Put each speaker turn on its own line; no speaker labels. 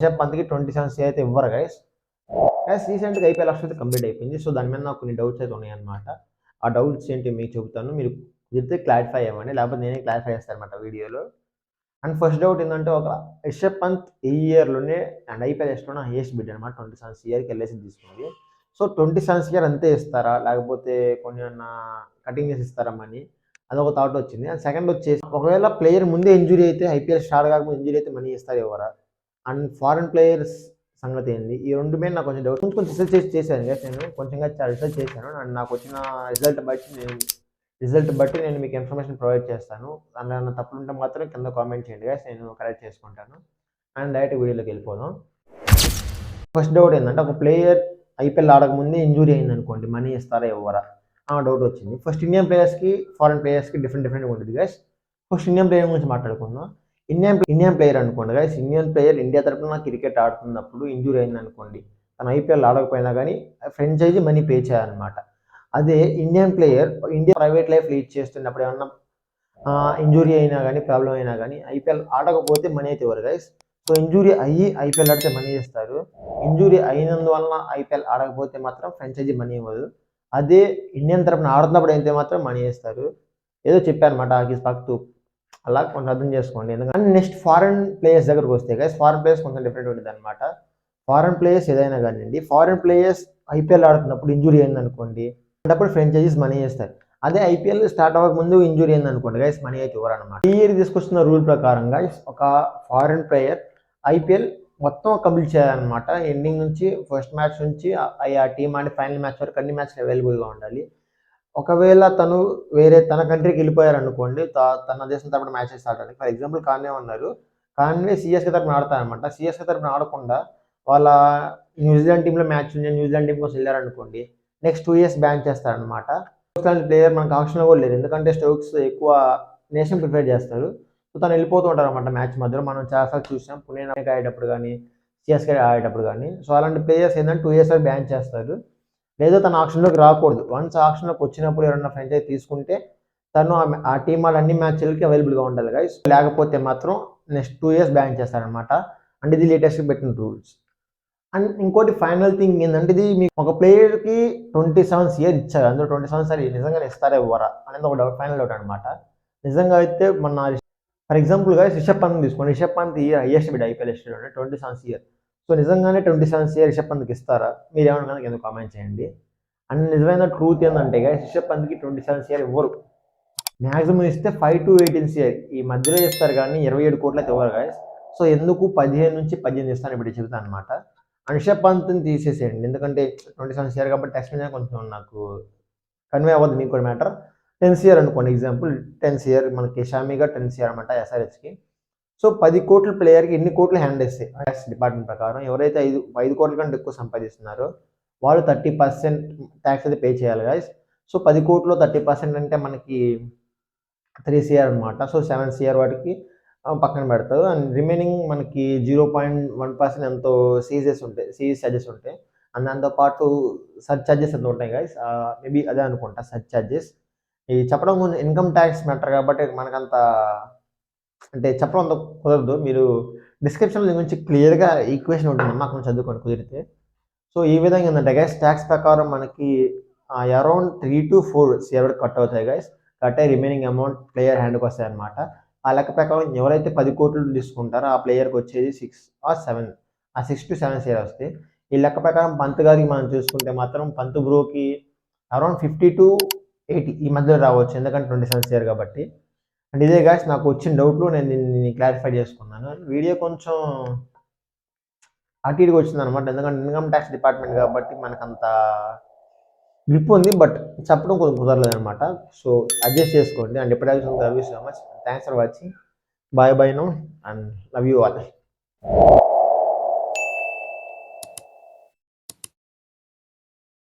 Rishabh పంత్కి 27 CR అయితే ఇవ్వరు guys. రీసెంట్గా ఐపీఎల్ అయితే కంప్లీట్ అయిపోయింది. సో దాని మీద నాకు కొన్ని డౌట్స్ అయితే ఉన్నాయన్నమాట. ఆ డౌట్స్ ఏంటి మీకు చెబుతాను, మీరు చెప్తే క్లారిఫై అవ్వండి, లేకపోతే నేనే క్లారిఫై చేస్తాను అనమాట వీడియోలో. అండ్ ఫస్ట్ డౌట్ ఏంటంటే, ఒక రిషబ్ పంత్ ఈ ఇయర్లోనే అండ్ ఐపీఎల్ హిస్టరీలోనే హైయెస్ట్ బిడ్ అనమాట 27 CRకి ఎల్ఐసి తీసుకుంది. సో 27 CR అంతే ఇస్తారా, లేకపోతే కొన్ని ఏమన్నా కటింగ్ చేసి ఇస్తారా మనీ, అదొక థాట్ వచ్చింది. అండ్ సెకండ్ వచ్చేసి, ఒకవేళ ప్లేయర్ ముందే ఇంజురీ అయితే, ఐపీఎల్ స్టార్ట్ కాకుండా ఇంజురీ అయితే మనీ ఇస్తారు ఇవ్వరా, అండ్ ఫారెన్ ప్లేయర్స్ సంగతి ఏంది, ఈ రెండు మీద నాకు కొంచెం డౌట్. కొంచెం రీసెర్చ్ చేశాను కదా నేను, కొంచెంగా రీసెర్చ్ చేశాను. అండ్ నాకు వచ్చిన రిజల్ట్ బట్టి నేను మీకు ఇన్ఫర్మేషన్ ప్రొవైడ్ చేస్తాను. అందులో ఏమైనా తప్పులు ఉంటే మాత్రం కింద కామెంట్ చేయండి గైస్, నేను కరెక్ట్ చేసుకుంటాను. అండ్ డైరెక్ట్ వీడియోలోకి వెళ్ళిపోదాం. ఫస్ట్ డౌట్ ఏంటంటే, ఒక ప్లేయర్ ఐపీఎల్ ఆడకముందే ఇంజూరీ అయింది అనుకోండి, మనీ ఇస్తారా ఇవ్వరా డౌట్ వచ్చింది. ఫస్ట్ ఇండియన్ ప్లేయర్స్కి ఫారెన్ ప్లేయర్స్కి డిఫరెంట్గా ఉంటుంది గైస్. ఫస్ట్ ఇండియన్ ప్లేయర్ గురించి మాట్లాడుకుందాం. ఇండియన్ ప్లేయర్ అనుకోండి గైస్, ఇండియన్ ప్లేయర్ ఇండియా తరఫున క్రికెట్ ఆడుతున్నప్పుడు ఇంజూరీ అయింది అనుకోండి, తను ఐపీఎల్ ఆడకపోయినా కానీ ఫ్రాంచైజీ మనీ పే చేయాలన్నమాట. అదే Indian player India private life lead చేస్తున్నప్పుడు ఏమన్నా ఇంజూరీ అయినా కానీ ప్రాబ్లం అయినా కానీ ఐపీఎల్ ఆడకపోతే మనీ అయితే ఇవ్వరు గైస్. సో ఇంజూరీ అయ్యి ఐపీఎల్ ఆడితే మనీ ఇస్తారు. ఇంజూరీ అయినందువలన ఐపీఎల్ ఆడకపోతే మాత్రం ఫ్రాంచైజీ మనీ ఇవ్వదు. అదే ఇండియన్ తరఫున ఆడుతున్నప్పుడు అయితే మాత్రం మనీ ఇస్తారు. ఏదో చెప్పారనమాట ఆకిస్ పక్తూ, అలా కొంచెం అర్థం చేసుకోండి. ఎందుకంటే నెక్స్ట్ ఫారెన్ ప్లేయర్స్ దగ్గరకు వస్తే గైస్, ఫారెన్ ప్లేయర్స్ కొంచెం డిఫరెంట్ ఉంటుంది అనమాట. ఫారెన్ ప్లేయర్స్ ఏదైనా కానివ్వండి, ఫారెన్ ప్లేయర్స్ ఐపీఎల్ ఆడుతున్నప్పుడు ఇంజూరీ అయింది అనుకోండి, అప్పుడు ఫ్రాంచైజీస్ మనీ ఇస్తారు. అదే ఐపీఎల్ స్టార్ట్ అవ్వక ముందు ఇంజూరీ అయింది అనుకోండి గైస్, మనీ అయితే ఇవ్వరు అనమాట. ఈ ఇయర్ తీసుకొస్తున్న రూల్ ప్రకారం గైస్, ఒక ఫారెన్ ప్లేయర్ ఐపీఎల్ మొత్తం కంప్లీట్ చేయాలన్నమాట. ఎండింగ్ నుంచి ఫస్ట్ మ్యాచ్ నుంచి ఆ టీమ్ ఆడి ఫైనల్ మ్యాచ్ వరకు అన్ని మ్యాచ్లు అవైలబుల్గా ఉండాలి. ఒకవేళ తను వేరే తన కంట్రీకి వెళ్ళిపోయారు అనుకోండి, తన దేశం తరపున మ్యాచెస్ ఆడడానికి. ఫర్ ఎగ్జాంపుల్ కాన్వే ఉన్నారు, కాన్వే సిఎస్కే తరపున ఆడతారనమాట. సిఎస్కే తరపున ఆడకుండా వాళ్ళ న్యూజిలాండ్ టీంలో మ్యాచ్ ఉంది, న్యూజిలాండ్ టీం కోసం వెళ్ళారనుకోండి, నెక్స్ట్ 2 years బ్యాన్ చేస్తారనమాట. లాంటి ప్లేయర్ మనకు ఆప్షన్లో కూడా లేదు, ఎందుకంటే స్టోక్స్ ఎక్కువ నేషన్ ప్రిఫర్ చేస్తారు. సో తను వెళ్ళిపోతూ ఉంటారు అనమాట మ్యాచ్ మధ్యలో. మనం చాలాసార్లు చూసాం, పుణె ఆడేటప్పుడు కానీ సిఎస్కే ఆడేటప్పుడు కానీ. సో అలాంటి ప్లేయర్స్ ఏంటంటే 2 years బ్యాన్ చేస్తారు, లేదా తన ఆప్షన్లోకి రాకూడదు. వన్స్ ఆప్షన్లోకి వచ్చినప్పుడు ఎవరైనా ఫ్రాంచైజీ తీసుకుంటే తను ఆ టీం వాళ్ళ అన్ని మ్యాచ్లకి అవైలబుల్గా ఉండాలి గైస్. లేకపోతే మాత్రం నెక్స్ట్ 2 years బ్యాన్ చేస్తారనమాట. అండ్ ఇది లేటెస్ట్గా పెట్టిన రూల్స్. అండ్ ఇంకోటి ఫైనల్ థింగ్ ఏంటంటే, ఇది మీకు ఒక ప్లేయర్కి 27 CR ఇచ్చారు, అందులో 27 CR నిజంగా ఇస్తారా ఇవ్వరా అనేది ఒక డౌట్, ఫైనల్ డౌట్ అనమాట. నిజంగా అయితే మన ఫర్ ఎగ్జాంపుల్గా రిషబ్ పంత్ తీసుకోండి. Rishabh Pant highest bid IPL హిస్టరీలోనే 27 CR. సో నిజంగానే 27 CR రిషబ్ పంత్కి ఇస్తారా? మీరు ఏమన్నా కింద కామెంట్ చేయండి. అండ్ నిజమైన ట్రూత్ ఏంటంటే గైస్, రిషబ్ పంత్కి 27 CR ఇవ్వరు. మ్యాక్సిమం ఇస్తే 5 to 18 CR ఈ మధ్యలో ఇస్తారు, కానీ 27 కోట్లు అయితే ఇవ్వరు గైస్. సో ఎందుకు 15 నుంచి 18 ఇస్తాను ఇప్పుడు చెబుతాను అనమాట. రిషబ్ పంత్ని తీసేసేయండి, ఎందుకంటే 27 CR కాబట్టి టెక్స్ట్ మీద కొంచెం నాకు కన్వే అవ్వదు. మీకు కూడా మ్యాటర్ 10 CR అనుకోండి, ఎగ్జాంపుల్ 10 CR మనకి షామీగా 10 CR అనమాట ఎస్ఆర్హెచ్కి. సో 10 కోట్ల ప్లేయర్కి ఎన్ని కోట్లు హ్యాండ్ ఇస్తాయి ట్యాక్స్ డిపార్ట్మెంట్ ప్రకారం? ఎవరైతే 5 కోట్ల కంటే ఎక్కువ సంపాదిస్తున్నారో వాళ్ళు 30% ట్యాక్స్ అయితే పే చేయాలి గైస్. సో 10 కోట్లు 30% అంటే మనకి 3 CR అనమాట. సో 7 CR వాటికి పక్కన పెడతారు. అండ్ రిమైనింగ్ మనకి 0.1% ఎంతో సీజ్ ఛార్జెస్ ఉంటాయి. అండ్ దాంతోపాటు సర్చ్ ఛార్జెస్ ఎంత ఉంటాయి గైస్, మేబీ అదే అనుకుంటా సర్చ్ ఛార్జెస్. ఇది చెప్పడం కొంచెం ఇన్కమ్ ట్యాక్స్ మ్యాటర్ కాబట్టి మనకంత అంటే చెప్పడం అంత కుదరదు. మీరు డిస్క్రిప్షన్లో దీని గురించి క్లియర్గా ఈక్వేషన్ ఉంటుంది, మాకు కొంచెం చదువుకోండి కుదిరితే. సో ఈ విధంగా ఏంటంటే గైస్, ట్యాక్స్ ప్రకారం మనకి అరౌండ్ 3 to 4 CR వరకు కట్ అవుతాయి గైస్. కట్ అయ్యి రిమైనింగ్ అమౌంట్ ప్లేయర్ హ్యాండ్కి వస్తాయి అనమాట. ఆ లెక్క ప్రకారం ఎవరైతే 10 కోట్లు తీసుకుంటారో ఆ ప్లేయర్కి వచ్చేది 6 or 7, ఆ 6 to 7 CR వస్తాయి. ఈ లెక్క ప్రకారం పంత్ గారికి మనం చూసుకుంటే మాత్రం పంత్ బ్రోకి అరౌండ్ 50 to 80 ఈ మధ్యలో రావచ్చు, ఎందుకంటే 27 CR కాబట్టి. అండ్ ఇదే గాయస్ నాకు వచ్చిన డౌట్లు, నేను దీన్ని క్లారిఫై చేసుకున్నాను. వీడియో కొంచెం అటు ఇటుగా వచ్చింది అనమాట, ఎందుకంటే ఇన్కమ్ ట్యాక్స్ డిపార్ట్మెంట్ కాబట్టి మనకంత గ్రిప్ ఉంది, బట్ చెప్పడం కొంచెం కుదరలేదు అనమాట. సో అడ్జస్ట్ చేసుకోండి. అండ్ ఎప్పటికీ love you so much, thanks for watching, bye no and love you all.